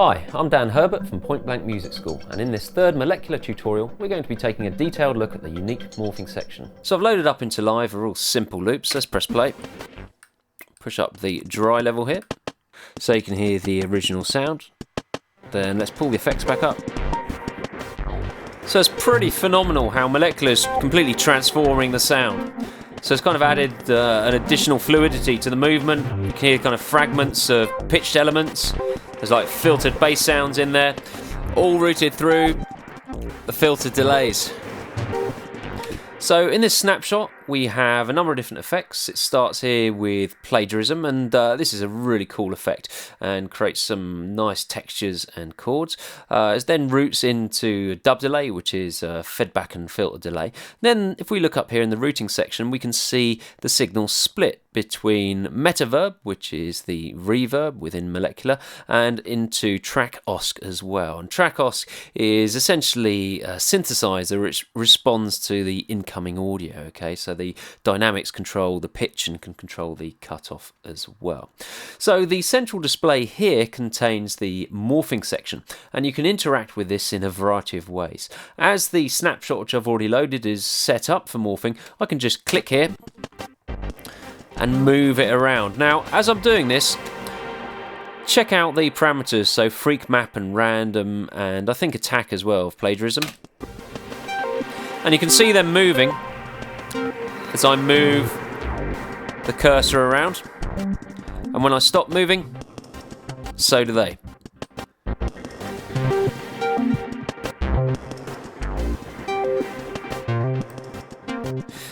Hi, I'm Dan Herbert from Point Blank Music School, and in this third Molekular tutorial we're going to be taking a detailed look at the unique morphing section. So I've loaded up into Live are all simple loops. Let's press play. Push up the dry level here so you can hear the original sound. Then let's pull the effects back up. So it's pretty phenomenal how Molekular's completely transforming the sound. So it's kind of added an additional fluidity to the movement. You can hear kind of fragments of pitched elements. There's like filtered bass sounds in there, all routed through the filtered delays. So in this snapshot we have a number of different effects. It starts here with plagiarism, and this is a really cool effect and creates some nice textures and chords. It then routes into dub delay, which is feedback and filter delay. Then if we look up here in the routing section, we can see the signal split between metaverb, which is the reverb within Molekular, and into track osc as well. And track osc is essentially a synthesizer which responds to the incoming audio. Okay, so the dynamics control the pitch and can control the cutoff as well. So the central display here contains the morphing section, and you can interact with this in a variety of ways. As the snapshot which I've already loaded is set up for morphing, I can just click here and move it around. Now, as I'm doing this, check out the parameters, so freak map and random, and I think attack as well of plagiarism. And you can see them moving as I move the cursor around. And when I stop moving, so do they.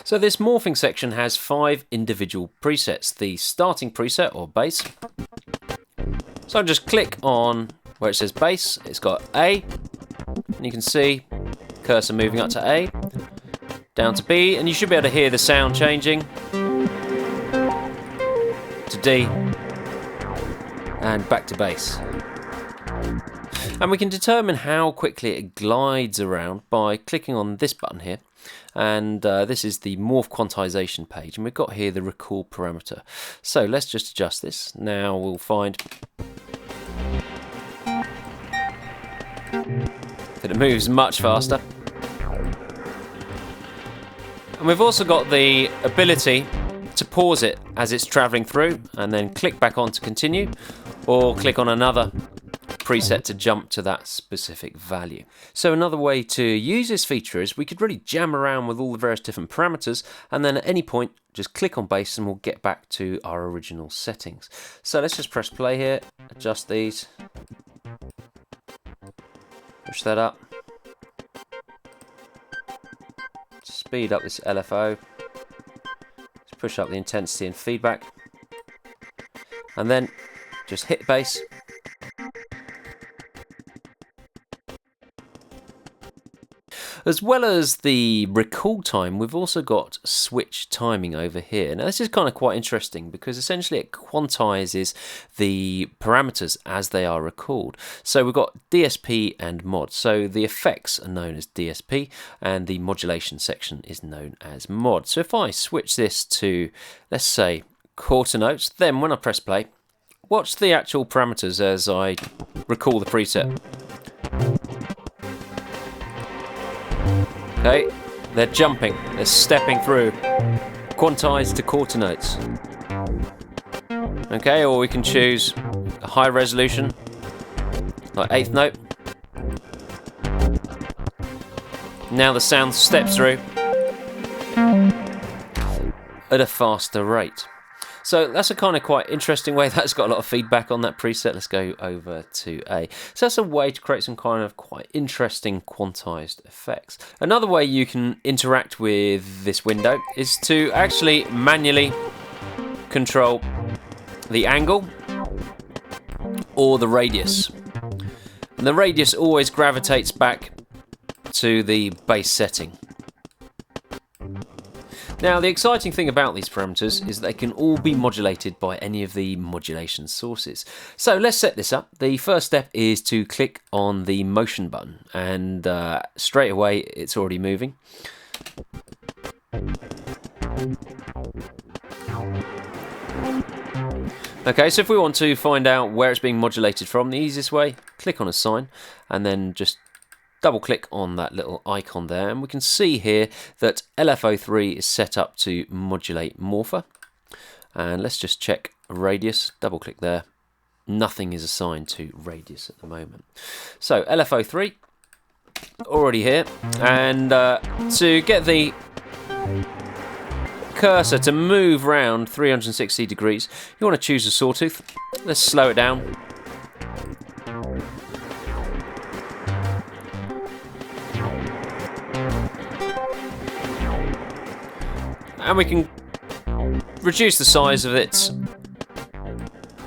So this morphing section has 5 individual presets. The starting preset, or bass. So I just click on where it says bass. It's got A, and you can see cursor moving up to A, down to B, and you should be able to hear the sound changing to D, and back to bass. And we can determine how quickly it glides around by clicking on this button here. And this is the morph quantization page, and we've got here the recall parameter. So let's just adjust this. Now we'll find that it moves much faster. And we've also got the ability to pause it as it's travelling through, and then click back on to continue, or click on another preset to jump to that specific value. So another way to use this feature is we could really jam around with all the various different parameters, and then at any point just click on bass and we'll get back to our original settings. So let's just press play here, adjust these, push that up, speed up this LFO, let's push up the intensity and feedback, and then just hit bass. As well as the recall time, we've also got switch timing over here. Now this is kind of quite interesting because essentially it quantizes the parameters as they are recalled. So we've got DSP and mod. So the effects are known as DSP and the modulation section is known as mod. So if I switch this to, let's say, quarter notes, then when I press play, watch the actual parameters as I recall the preset. Okay, they're jumping, they're stepping through, quantized to quarter notes. Okay, or we can choose a high resolution, like 8th note. Now the sound steps through at a faster rate. So that's a kind of quite interesting way. That's got a lot of feedback on that preset. Let's go over to A. So that's a way to create some kind of quite interesting quantized effects. Another way you can interact with this window is to actually manually control the angle or the radius. And the radius always gravitates back to the base setting. Now, the exciting thing about these parameters is they can all be modulated by any of the modulation sources. So let's set this up. The first step is to click on the motion button, and straight away it's already moving. Okay, so if we want to find out where it's being modulated from, the easiest way, click on a sign and then just double click on that little icon there, and we can see here that LFO3 is set up to modulate morpher. And let's just check radius, double click there. Nothing is assigned to radius at the moment. So LFO3 already here, and to get the cursor to move round 360 degrees, you want to choose a sawtooth. Let's slow it down. And we can reduce the size of its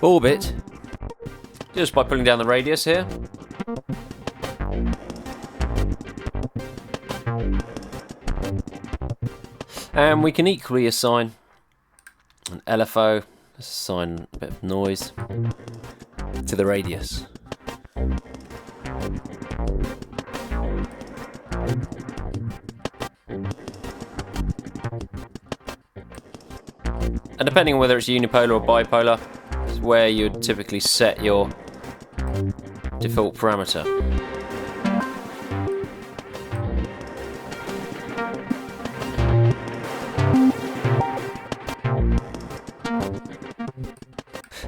orbit just by pulling down the radius here. And we can equally assign an LFO, let's assign a bit of noise, to the radius. And depending on whether it's unipolar or bipolar, is where you'd typically set your default parameter.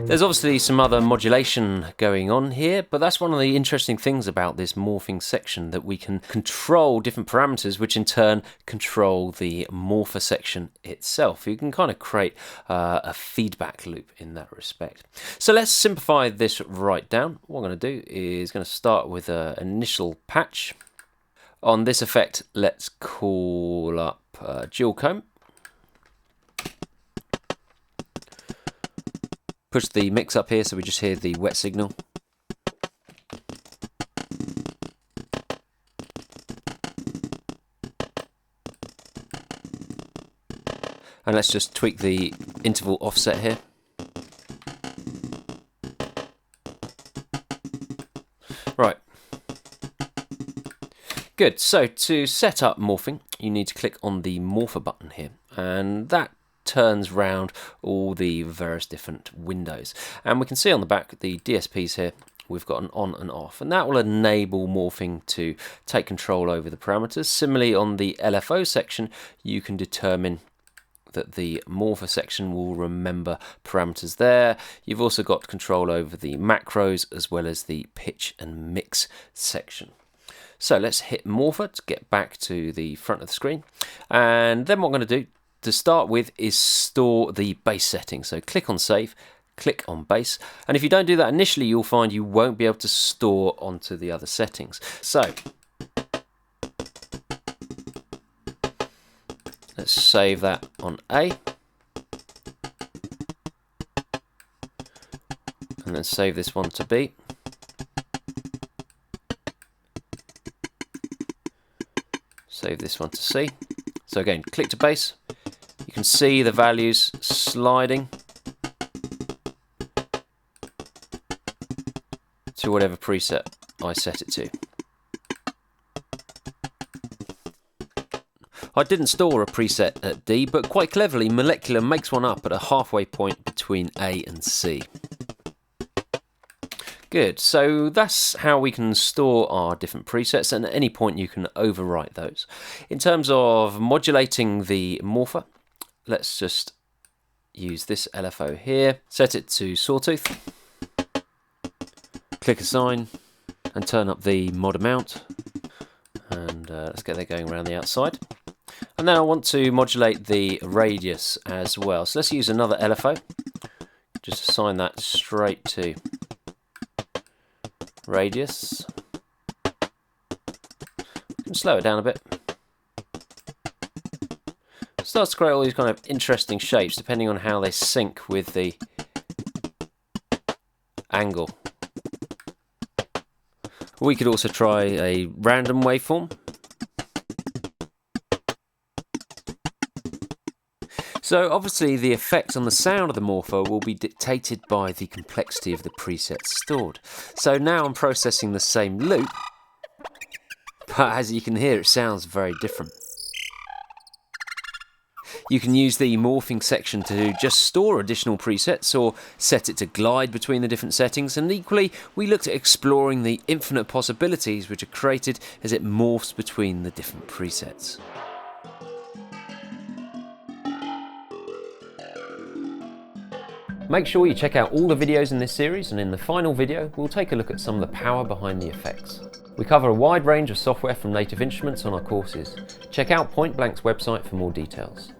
There's obviously some other modulation going on here, but that's one of the interesting things about this morphing section, that we can control different parameters, which in turn control the morpher section itself. You can kind of create a feedback loop in that respect. So let's simplify this right down. What I'm going to do is going to start with an initial patch. On this effect, let's call up dual comb. Push the mix up here so we just hear the wet signal. And let's just tweak the interval offset here. Right. Good, so to set up morphing, you need to click on the morpher button here, and that turns round all the various different windows, and we can see on the back the DSPs here. We've got an on and off, and that will enable morphing to take control over the parameters. Similarly, on the LFO section, you can determine that the morpher section will remember parameters there. You've also got control over the macros as well as the pitch and mix section. So let's hit morpher to get back to the front of the screen, and then what I'm going to do to start with is store the base setting. So click on save, click on base, and if you don't do that initially, you'll find you won't be able to store onto the other settings. So let's save that on A, and then save this one to B. Save this one to C. So again, click to base. You can see the values sliding to whatever preset I set it to. I didn't store a preset at D, but quite cleverly, Molekular makes one up at a halfway point between A and C. Good, so that's how we can store our different presets, and at any point you can overwrite those. In terms of modulating the morpher, let's just use this LFO here, set it to sawtooth, click assign, and turn up the mod amount, and let's get that going around the outside. And then I want to modulate the radius as well, so let's use another LFO, just assign that straight to radius. You can slow it down a bit. Starts to create all these kind of interesting shapes depending on how they sync with the angle. We could also try a random waveform. So obviously the effect on the sound of the morpher will be dictated by the complexity of the presets stored. So now I'm processing the same loop, but as you can hear, it sounds very different. You can use the morphing section to just store additional presets or set it to glide between the different settings, and equally we looked at exploring the infinite possibilities which are created as it morphs between the different presets. Make sure you check out all the videos in this series, and in the final video we'll take a look at some of the power behind the effects. We cover a wide range of software from Native Instruments on our courses. Check out Point Blank's website for more details.